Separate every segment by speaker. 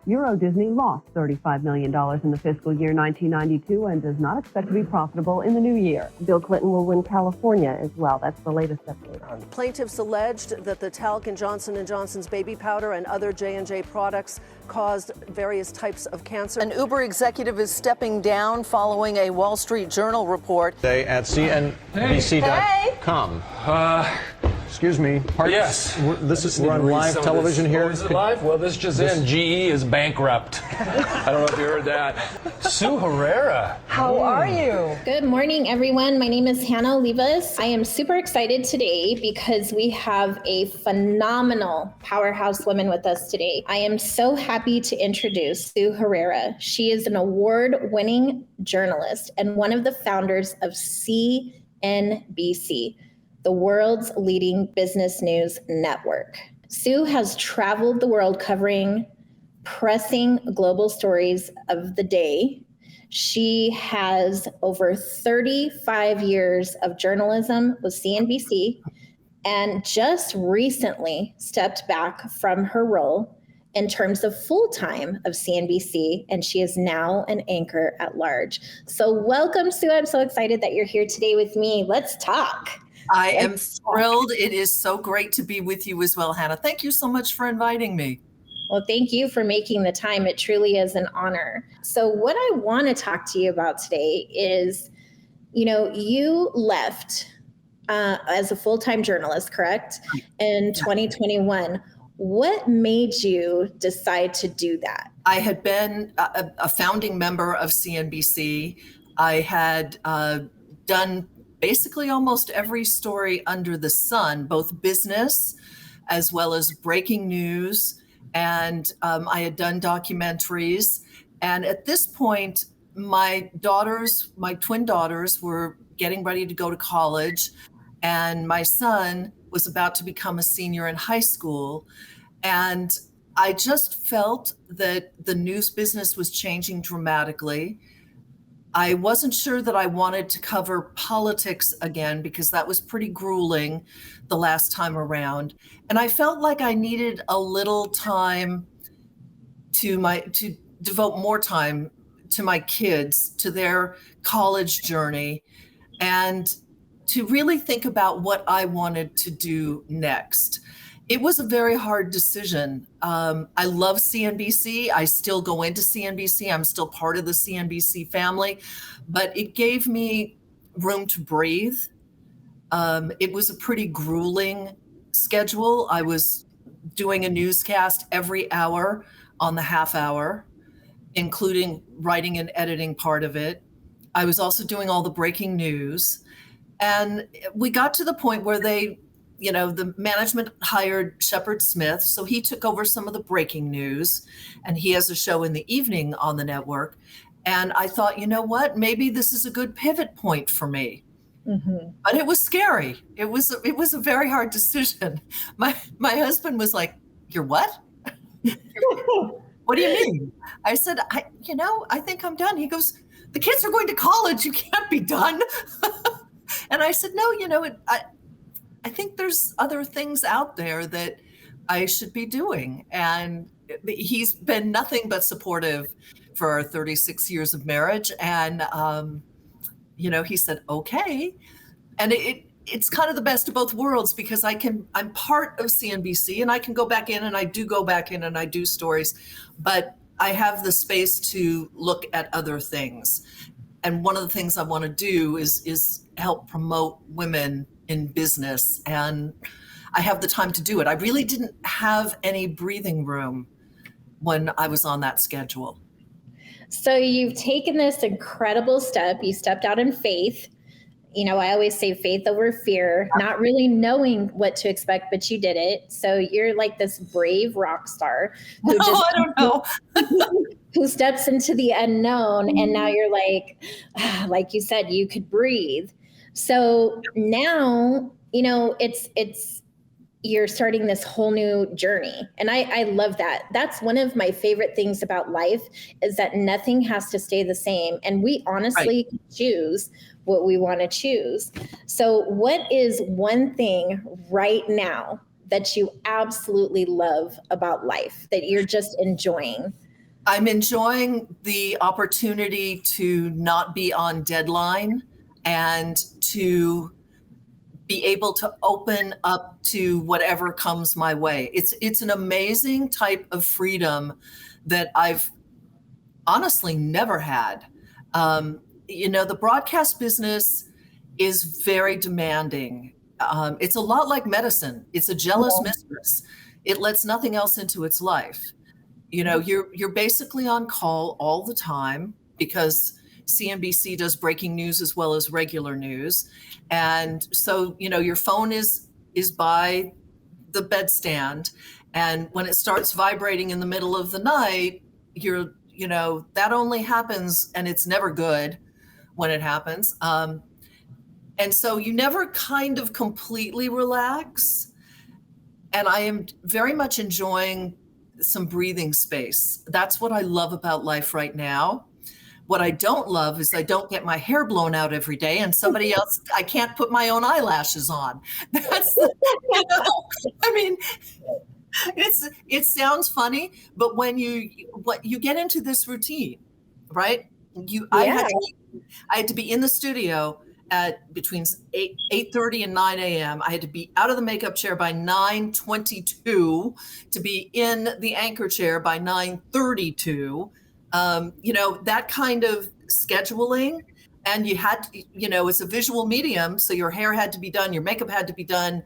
Speaker 1: Euro Disney lost $35 million in the fiscal year 1992 and does not expect to be profitable in the new year. Bill Clinton will win California as well. That's the latest update on.
Speaker 2: Plaintiffs alleged that the talc in Johnson & Johnson's baby powder and other J&J products caused various types of cancer. An Uber executive is stepping down following a Wall Street Journal report.
Speaker 3: Today at CNBC.com. Excuse me. Pardon?
Speaker 4: Yes.
Speaker 3: We're on live television here.
Speaker 4: Oh, is it live? Well, this just in. GE is bankrupt. I don't know if you heard that. Sue Herera.
Speaker 2: How are you?
Speaker 5: Good morning, everyone. My name is Hanna Olivas. I am super excited today because we have a phenomenal powerhouse woman with us today. I am so happy to introduce Sue Herera. She is an award-winning journalist and one of the founders of CNBC, the world's leading business news network. Sue has traveled the world covering pressing global stories of the day. She has over 35 years of journalism with CNBC and just recently stepped back from her role in terms of full-time of CNBC, and she is now an anchor at large. So welcome, Sue. I'm so excited that you're here today with me. Let's talk.
Speaker 6: I am thrilled. It is so great to be with you as well, Hanna. Thank you so much for inviting me.
Speaker 5: Well, thank you for making the time. It truly is an honor. So what I want to talk to you about today is, you left as a full-time journalist, correct? In 2021. What made you decide to do that?
Speaker 6: I had been a founding member of CNBC. I had done basically almost every story under the sun, both business as well as breaking news. And I had done documentaries. And at this point, my twin daughters were getting ready to go to college. And my son was about to become a senior in high school. And I just felt that the news business was changing dramatically. I wasn't sure that I wanted to cover politics again because that was pretty grueling the last time around. And I felt like I needed a little time to devote more time to my kids, to their college journey, and to really think about what I wanted to do next. It was a very hard decision. I love CNBC. I still go into CNBC. I'm still part of the CNBC family, but it gave me room to breathe. It was a pretty grueling schedule. I was doing a newscast every hour on the half hour, including writing and editing part of it. I was also doing all the breaking news. And we got to the point where the management hired Shepard Smith, so he took over some of the breaking news, and he has a show in the evening on the network. And I thought, you know what, maybe this is a good pivot point for me. Mm-hmm. But it was scary. It was a very hard decision. My husband was like, "You're what? What do you mean?" I said, I think I'm done. He goes, "The kids are going to college. You can't be done." And I said, "No, I think there's other things out there that I should be doing." And he's been nothing but supportive for our 36 years of marriage. And, he said, okay. And it's kind of the best of both worlds because I'm part of CNBC and I can go back in and I do go back in and I do stories, but I have the space to look at other things. And one of the things I want to do is help promote women in business, and I have the time to do it. I really didn't have any breathing room when I was on that schedule.
Speaker 5: So you've taken this incredible step. You stepped out in faith. I always say faith over fear, not really knowing what to expect, but you did it. So you're like this brave rock star who
Speaker 6: I don't know.
Speaker 5: who steps into the unknown. And now you're like you said, you could breathe. So now, it's you're starting this whole new journey. And I love that. That's one of my favorite things about life is that nothing has to stay the same. And we honestly can choose what we want to choose. So what is one thing right now that you absolutely love about life that you're just enjoying?
Speaker 6: I'm enjoying the opportunity to not be on deadline and to be able to open up to whatever comes my way. It's an amazing type of freedom that I've honestly never had. The broadcast business is very demanding. It's a lot like medicine. It's a jealous mistress. It lets nothing else into its life. You're basically on call all the time because CNBC does breaking news as well as regular news. And so, your phone is by the bedstand. And when it starts vibrating in the middle of the night, that only happens, and it's never good when it happens. And so you never kind of completely relax. And I am very much enjoying some breathing space. That's what I love about life right now. What I don't love is I don't get my hair blown out every day, and somebody else, I can't put my own eyelashes on. That's, I mean, it sounds funny, but when you get into this routine, right? I had to be in the studio at between 8:30 and 9 a.m. I had to be out of the makeup chair by 9:22 to be in the anchor chair by 9:32. That kind of scheduling, and you had to, it's a visual medium. So your hair had to be done, your makeup had to be done,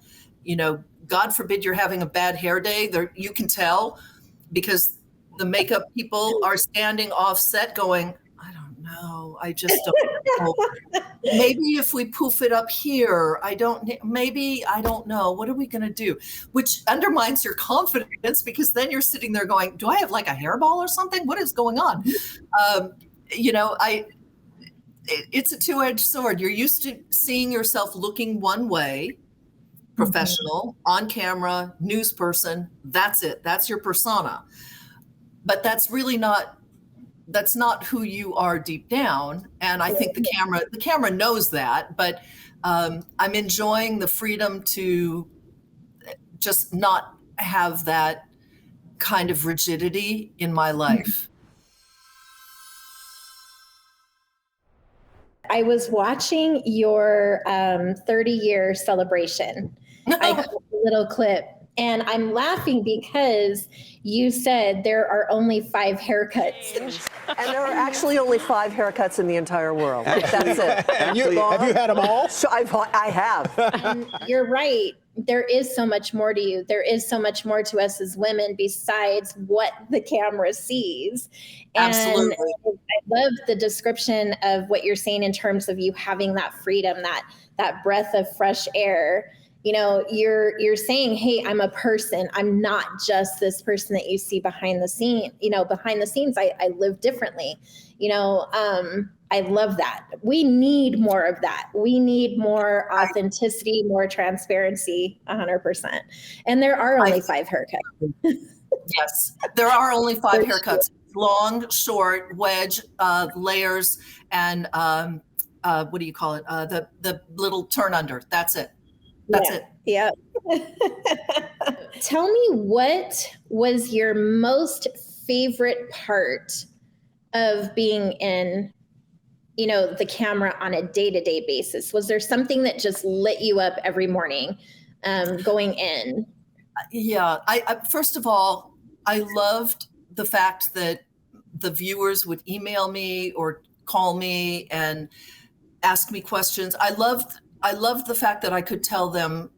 Speaker 6: God forbid you're having a bad hair day there, you can tell because the makeup people are standing off set going, I don't know. I just don't know. Maybe if we poof it up here, I don't know. What are we going to do? Which undermines your confidence because then you're sitting there going, do I have like a hairball or something? What is going on? It's a two-edged sword. You're used to seeing yourself looking one way, professional, on camera, news person. That's it. That's your persona. But that's not who you are deep down. And I think the camera knows that, but I'm enjoying the freedom to just not have that kind of rigidity in my life.
Speaker 5: I was watching your 30-year celebration. I got a little clip, and I'm laughing because you said there are only 5 haircuts.
Speaker 2: And there are actually only 5 haircuts in the entire world. That's it.
Speaker 3: Have you had them all?
Speaker 2: So I have.
Speaker 5: And you're right. There is so much more to you. There is so much more to us as women besides what the camera sees.
Speaker 6: Absolutely.
Speaker 5: And I love the description of what you're saying in terms of you having that freedom, that breath of fresh air. You're saying, hey, I'm a person. I'm not just this person that you see behind the scene. Behind the scenes, I live differently. I love that. We need more of that. We need more authenticity, more transparency, 100%. And there are only 5 haircuts.
Speaker 6: Yes, there are only 5 haircuts: long, short, wedge, layers, and what do you call it? The little turn under. That's it. That's it.
Speaker 5: Yeah. Tell me, what was your most favorite part of being in, the camera on a day-to-day basis? Was there something that just lit you up every morning going in?
Speaker 6: Yeah. I first of all, I loved the fact that the viewers would email me or call me and ask me questions. I loved the fact that I could tell them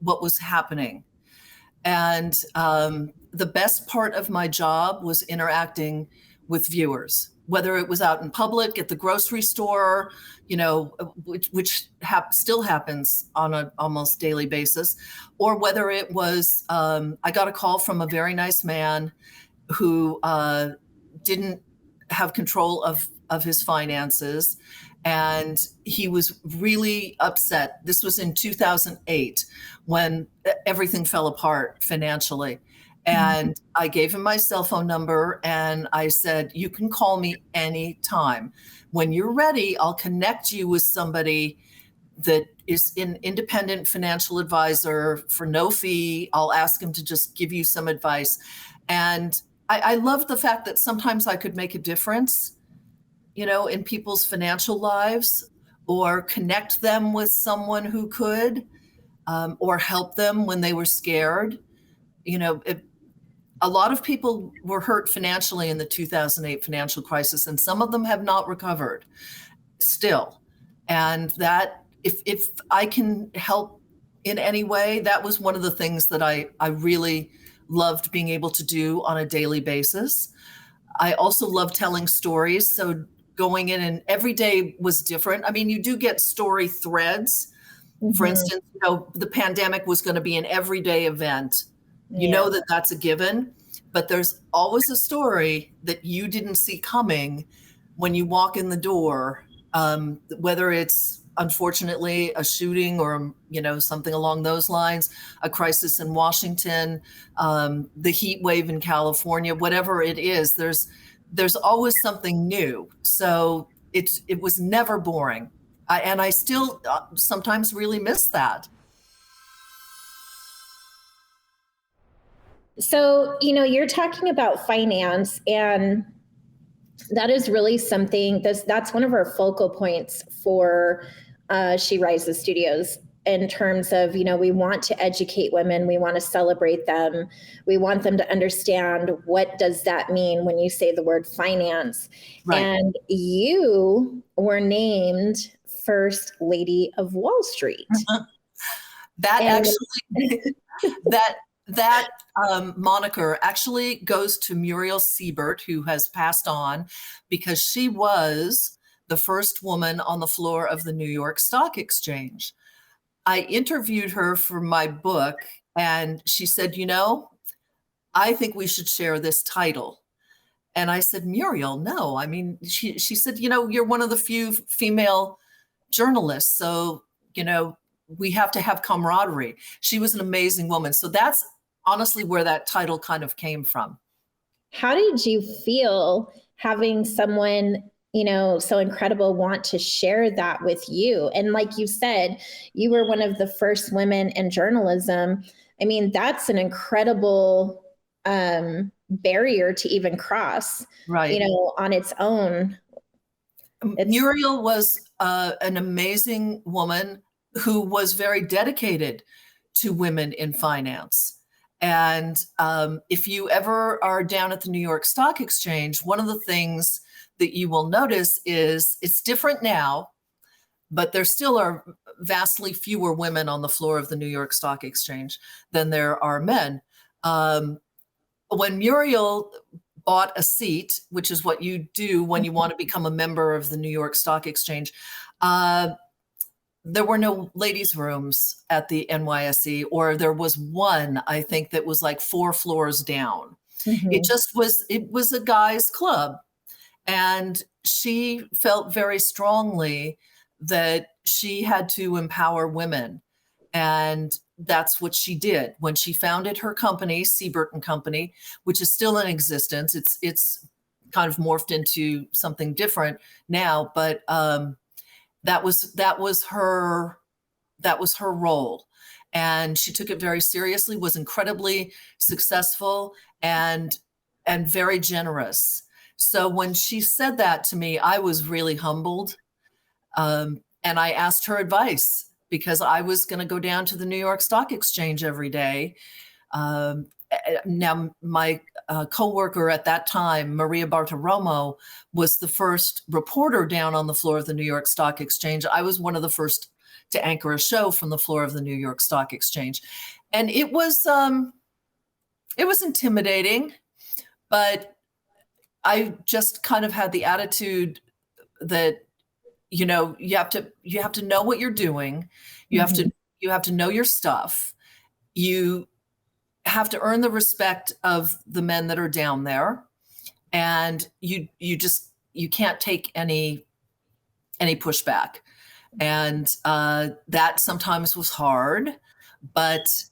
Speaker 6: what was happening. And the best part of my job was interacting with viewers, whether it was out in public, at the grocery store, which still happens on an almost daily basis, or whether it was, I got a call from a very nice man who didn't have control of his finances. And he was really upset. This was in 2008 when everything fell apart financially. And I gave him my cell phone number and I said, you can call me anytime. When you're ready, I'll connect you with somebody that is an independent financial advisor for no fee. I'll ask him to just give you some advice. And I loved the fact that sometimes I could make a difference, in people's financial lives, or connect them with someone who could, or help them when they were scared. A lot of people were hurt financially in the 2008 financial crisis, and some of them have not recovered still. And that if I can help in any way, that was one of the things that I really loved being able to do on a daily basis. I also love telling stories. So going in, and every day was different. I mean, you do get story threads. For instance, the pandemic was going to be an everyday event. You know that that's a given, but there's always a story that you didn't see coming when you walk in the door, whether it's unfortunately a shooting or, something along those lines, a crisis in Washington, the heat wave in California, whatever it is, there's always something new. So it was never boring. And I still sometimes really miss that.
Speaker 5: So, you're talking about finance, and that is really something that's one of our focal points for She Rises Studios, in terms of, we want to educate women. We want to celebrate them. We want them to understand, what does that mean when you say the word finance? Right. And you were named First Lady of Wall Street.
Speaker 6: That moniker actually goes to Muriel Siebert, who has passed on, because she was the first woman on the floor of the New York Stock Exchange. I interviewed her for my book, and she said, I think we should share this title. And I said, Muriel, no. I mean, she said, you're one of the few female journalists, so, we have to have camaraderie. She was an amazing woman. So that's honestly where that title kind of came from.
Speaker 5: How did you feel having someone, so incredible want to share that with you? And like you said, you were one of the first women in journalism. I mean, that's an incredible barrier to even cross,
Speaker 6: right?
Speaker 5: On its own.
Speaker 6: Muriel was an amazing woman who was very dedicated to women in finance. And if you ever are down at the New York Stock Exchange, one of the things that you will notice is it's different now, but there still are vastly fewer women on the floor of the New York Stock Exchange than there are men. When Muriel bought a seat, which is what you do when you want to become a member of the New York Stock Exchange, there were no ladies' rooms at the NYSE, or there was one, I think, that was like 4 floors down. Mm-hmm. It was a guys' club. And she felt very strongly that she had to empower women. And that's what she did. When she founded her company, Siebert and Company, which is still in existence, it's kind of morphed into something different now, but that was her role, and she took it very seriously, was incredibly successful, and very generous. So when she said that to me, I was really humbled, and I asked her advice, because I was going to go down to the New York Stock Exchange every day. Now, my coworker at that time, Maria Bartiromo, was the first reporter down on the floor of the New York Stock Exchange. I was one of the first to anchor a show from the floor of the New York Stock Exchange. And it was intimidating, but I just kind of had the attitude that, you have to know what you're doing. You have to know your stuff. You have to earn the respect of the men that are down there, and you can't take any pushback. And that sometimes was hard, but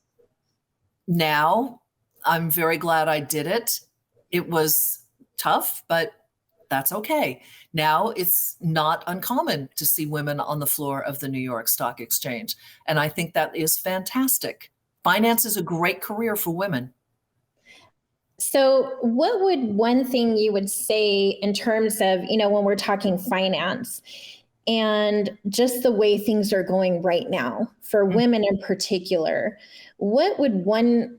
Speaker 6: now I'm very glad I did it. It was tough, but that's okay. Now it's not uncommon to see women on the floor of the New York Stock Exchange. And I think that is fantastic. Finance is a great career for women.
Speaker 5: So what would one thing you would say in terms of, when we're talking finance and just the way things are going right now for women in particular, what would one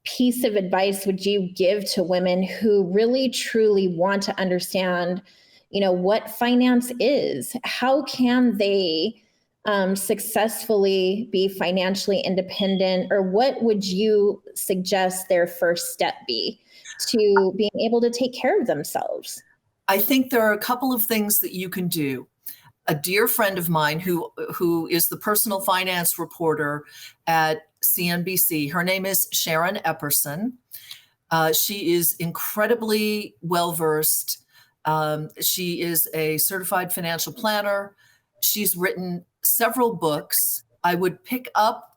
Speaker 5: piece of advice would you give to women who really truly want to understand, what finance is? How can they successfully be financially independent, or what would you suggest their first step be to being able to take care of themselves?
Speaker 6: I think there are a couple of things that you can do. A dear friend of mine who is the personal finance reporter at CNBC, her name is Sharon Epperson. She is incredibly well-versed. She is a certified financial planner. She's written several books. I would pick up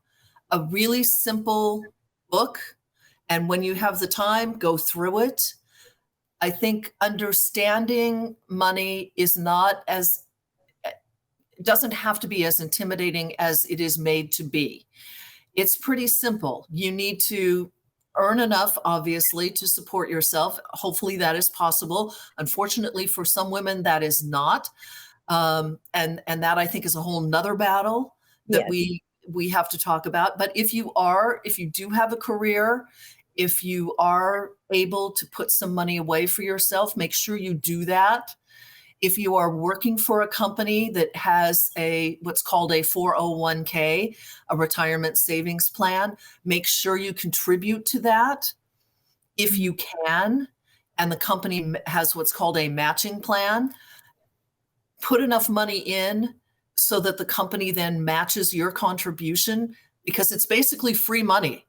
Speaker 6: a really simple book, and when you have the time, go through it. I think understanding money doesn't have to be as intimidating as it is made to be. It's pretty simple. You need to earn enough, obviously, to support yourself. Hopefully that is possible. Unfortunately, for some women, that is not. And that, I think, is a whole nother battle that
Speaker 5: Yes.
Speaker 6: we have to talk about. But if you do have a career, if you are able to put some money away for yourself, make sure you do that. If you are working for a company that has what's called a 401k, a retirement savings plan, make sure you contribute to that if you can. And the company has what's called a matching plan. Put enough money in so that the company then matches your contribution, because it's basically free money.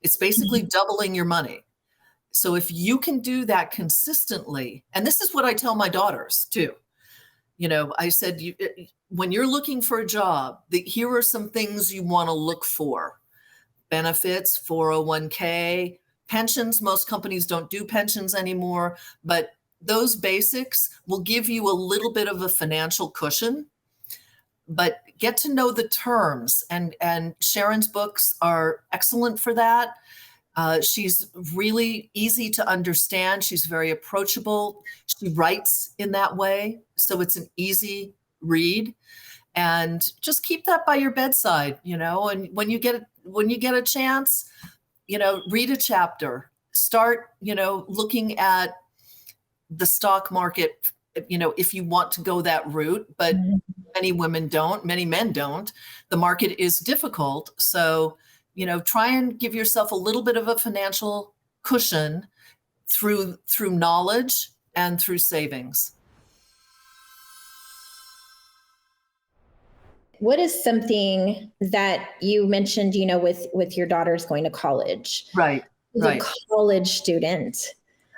Speaker 6: It's basically doubling your money. So if you can do that consistently, and this is what I tell my daughters too. I said, when you're looking for a job, here are some things you want to look for. Benefits, 401k, pensions. Most companies don't do pensions anymore, but those basics will give you a little bit of a financial cushion. But get to know the terms, and Sharon's books are excellent for that. She's really easy to understand. She's very approachable. She writes in that way, so it's an easy read. And just keep that by your bedside, and when you get a chance, read a chapter. Start, looking at the stock market, if you want to go that route, but many women don't, many men don't. The market is difficult. So, try and give yourself a little bit of a financial cushion through knowledge and through savings.
Speaker 5: What is something that you mentioned, with your daughters going to college?
Speaker 6: Right.
Speaker 5: The college student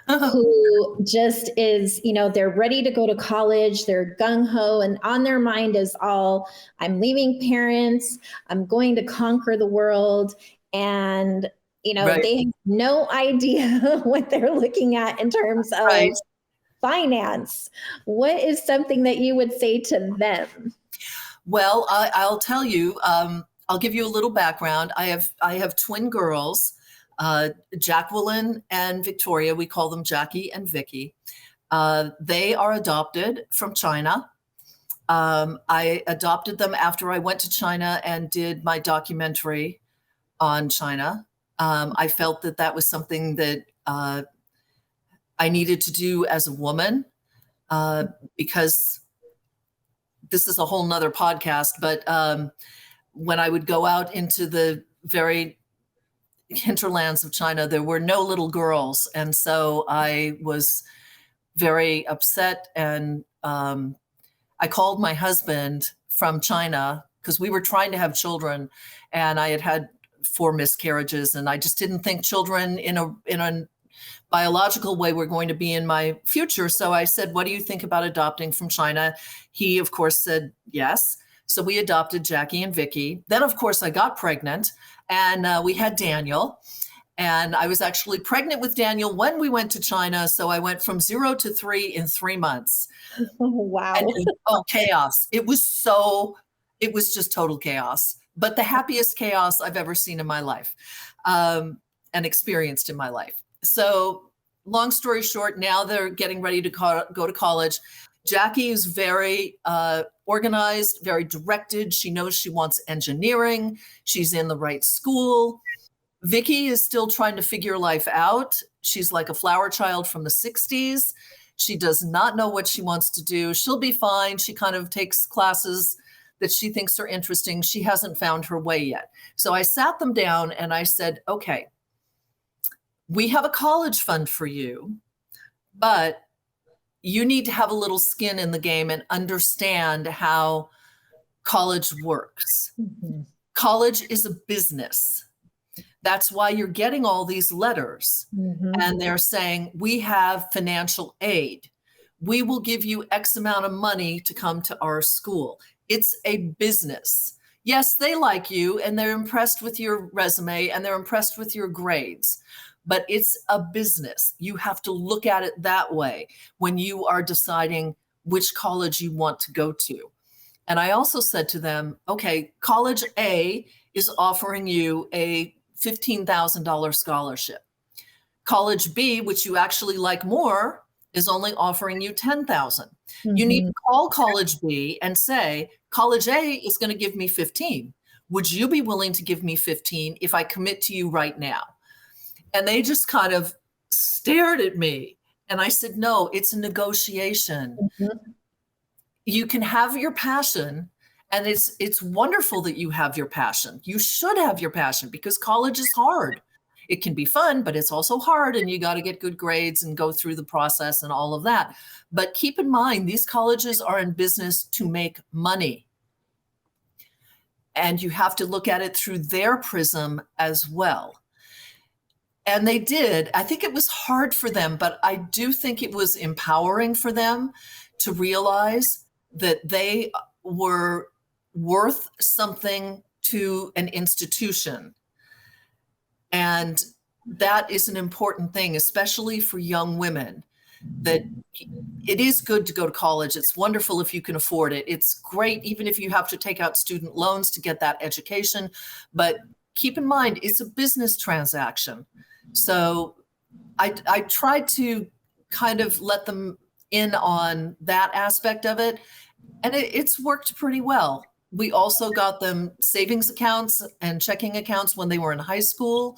Speaker 5: who just is, they're ready to go to college, they're gung-ho, and on their mind is all, I'm leaving parents, I'm going to conquer the world. And, they have no idea what they're looking at in terms of finance. What is something that you would say to them?
Speaker 6: Well, I'll tell you, I'll give you a little background. I have twin girls, Jacqueline and Victoria. We call them Jackie and Vicky. They are adopted from China. I adopted them after I went to China and did my documentary on China. I felt that was something that I needed to do as a woman, because this is a whole nother podcast, but when I would go out into the very hinterlands of China, there were no little girls. And so I was very upset. And I called my husband from China because we were trying to have children, and I had 4 miscarriages, and I just didn't think children in a biological way were going to be in my future. So I said, what do you think about adopting from China? He, of course, said yes. So we adopted Jackie and Vicky. Then, of course, I got pregnant, and we had Daniel. And I was actually pregnant with Daniel when we went to China. So I went from 0 to 3 in 3 months.
Speaker 5: Wow.
Speaker 6: And, chaos. It was just total chaos, but the happiest chaos I've ever seen in my life, and experienced in my life. So long story short, now they're getting ready to go to college. Jackie is very organized, very directed. She knows she wants engineering. She's in the right school. Vicky is still trying to figure life out. She's like a flower child from the 60s. She does not know what she wants to do. She'll be fine. She kind of takes classes that she thinks are interesting. She hasn't found her way yet. So I sat them down and I said, okay, we have a college fund for you, but you need to have a little skin in the game and understand how college works. Mm-hmm. College is a business. That's why you're getting all these letters. Mm-hmm. And they're saying, we have financial aid. We will give you X amount of money to come to our school. It's a business. Yes, they like you and they're impressed with your resume and they're impressed with your grades. But it's a business. You have to look at it that way when you are deciding which college you want to go to. And I also said to them, okay, college A is offering you a $15,000 scholarship. College B, which you actually like more, is only offering you $10,000. Mm-hmm. You need to call college B and say, college A is going to give me 15. Would you be willing to give me 15 if I commit to you right now? And they just kind of stared at me. And I said, no, it's a negotiation. Mm-hmm. You can have your passion. And it's wonderful that you have your passion. You should have your passion because college is hard. It can be fun, but it's also hard. And you got to get good grades and go through the process and all of that. But keep in mind, these colleges are in business to make money. And you have to look at it through their prism as well. And they did. I think it was hard for them, but I do think it was empowering for them to realize that they were worth something to an institution. And that is an important thing, especially for young women, that it is good to go to college. It's wonderful if you can afford it. It's great, even if you have to take out student loans to get that education. But keep in mind, it's a business transaction. So I tried to kind of let them in on that aspect of it. And it's worked pretty well. We also got them savings accounts and checking accounts when they were in high school.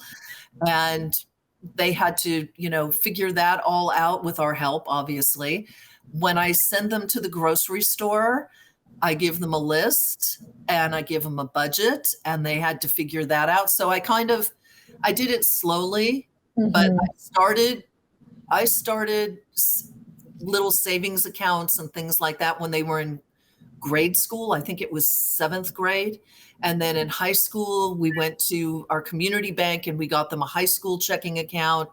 Speaker 6: And they had to, figure that all out with our help, obviously. When I send them to the grocery store, I give them a list and I give them a budget and they had to figure that out. So I did it slowly, mm-hmm. but I started little savings accounts and things like that when they were in grade school. I think it was 7th grade. And then in high school, we went to our community bank and we got them a high school checking account.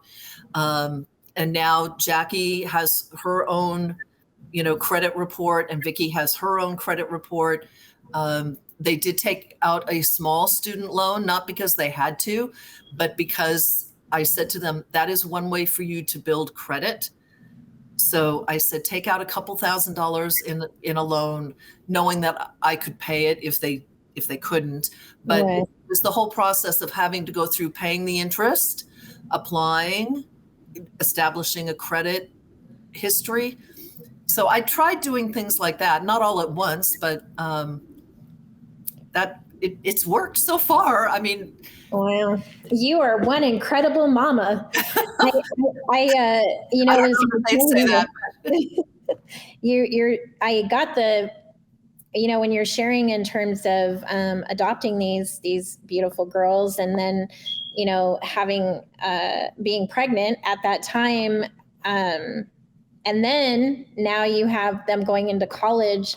Speaker 6: And now Jackie has her own, credit report and Vicky has her own credit report. They did take out a small student loan, not because they had to, but because I said to them, that is one way for you to build credit. So I said, take out a couple $1,000s in a loan, knowing that I could pay it if they couldn't. But right. It was the whole process of having to go through paying the interest, applying, establishing a credit history. So I tried doing things like that, not all at once, but it's worked so far. I mean,
Speaker 5: wow, you are one incredible mama. I got the, when you're sharing in terms of adopting these beautiful girls, and then, having being pregnant at that time, and then now you have them going into college.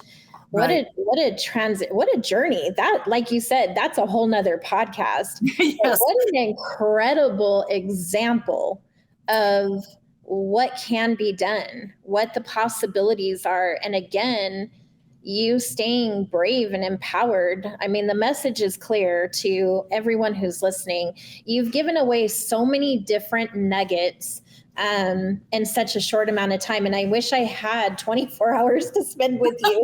Speaker 5: Right. What a journey that, like you said, that's a whole nother podcast. Yes. What an incredible example of what can be done, what the possibilities are. And again, you staying brave and empowered. I mean, the message is clear to everyone who's listening. You've given away so many different nuggets in such a short amount of time. And I wish I had 24 hours to spend with you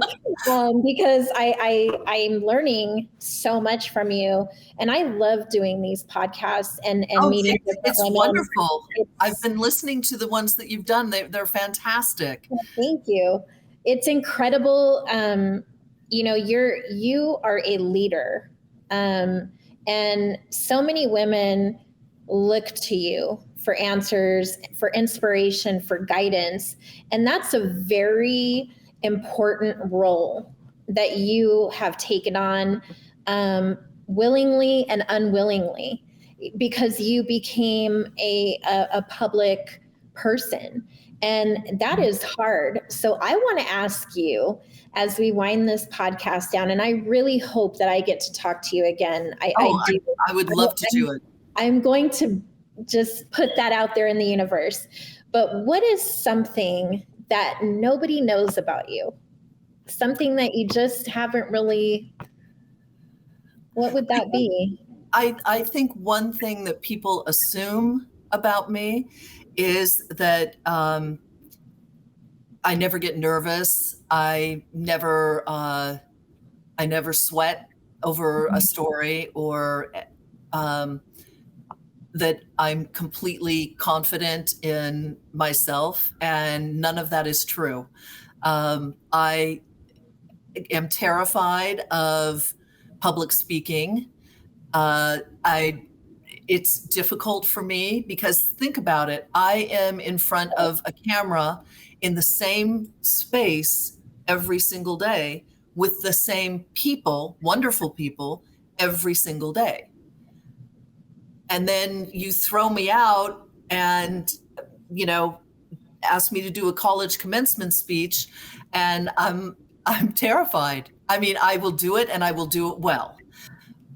Speaker 5: because I'm learning so much from you. And I love doing these podcasts and meeting different
Speaker 6: it's
Speaker 5: women.
Speaker 6: Wonderful. I've been listening to the ones that you've done. They're fantastic.
Speaker 5: Thank you. It's incredible. You are a leader. And so many women look to you for answers, for inspiration, for guidance. And that's a very important role that you have taken on willingly and unwillingly, because you became a public person. And that is hard. So I want to ask you, as we wind this podcast down, and I really hope that I get to talk to you again. I do.
Speaker 6: I would love to do it.
Speaker 5: I'm going to just put that out there in the universe. But what is something that nobody knows about you? Something that you just haven't really, what would that be?
Speaker 6: I think one thing that people assume about me is that I never get nervous. I never sweat over a story, or that I'm completely confident in myself, and none of that is true. I am terrified of public speaking. It's difficult for me because think about it. I am in front of a camera in the same space every single day with the same people, wonderful people, every single day. And then you throw me out and, ask me to do a college commencement speech, and I'm terrified. I mean, I will do it and I will do it well,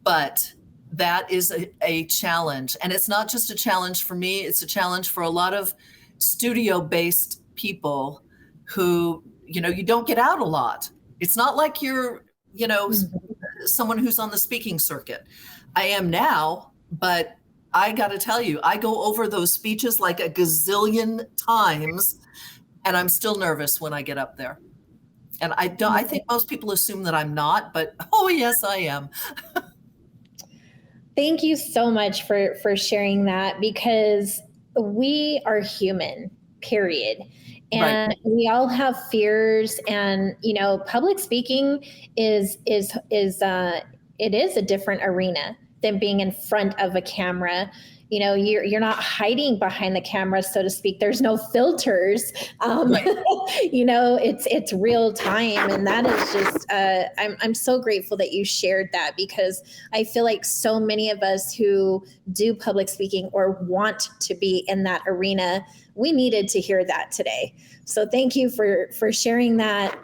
Speaker 6: but that is a challenge. And it's not just a challenge for me, it's a challenge for a lot of studio-based people who, you don't get out a lot. It's not like you're, someone who's on the speaking circuit. I am now, but I got to tell you, I go over those speeches like a gazillion times, and I'm still nervous when I get up there. And I think most people assume that I'm not, but oh yes, I am.
Speaker 5: Thank you so much for sharing that, because we are human, period. And right. We all have fears, and public speaking is a different arena than being in front of a camera. You're not hiding behind the camera, so to speak. There's no filters. Right. It's real time. And that is just, I'm so grateful that you shared that, because I feel like so many of us who do public speaking or want to be in that arena, we needed to hear that today. So thank you for sharing that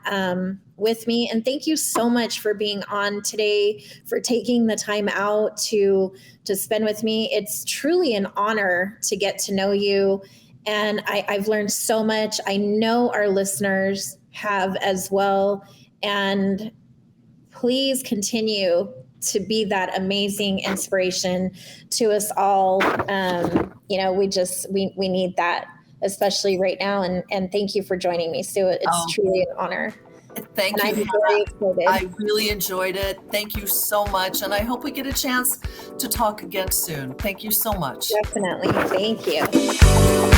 Speaker 5: with me. And thank you so much for being on today, for taking the time out to spend with me. It's truly an honor to get to know you. And I've learned so much. I know our listeners have as well. And please continue to be that amazing inspiration to us all. We need that, especially right now. And thank you for joining me, Sue. It's truly an honor.
Speaker 6: Thank you, Hannah. I really enjoyed it. Thank you so much. And I hope we get a chance to talk again soon. Thank you so much.
Speaker 5: Definitely. Thank you.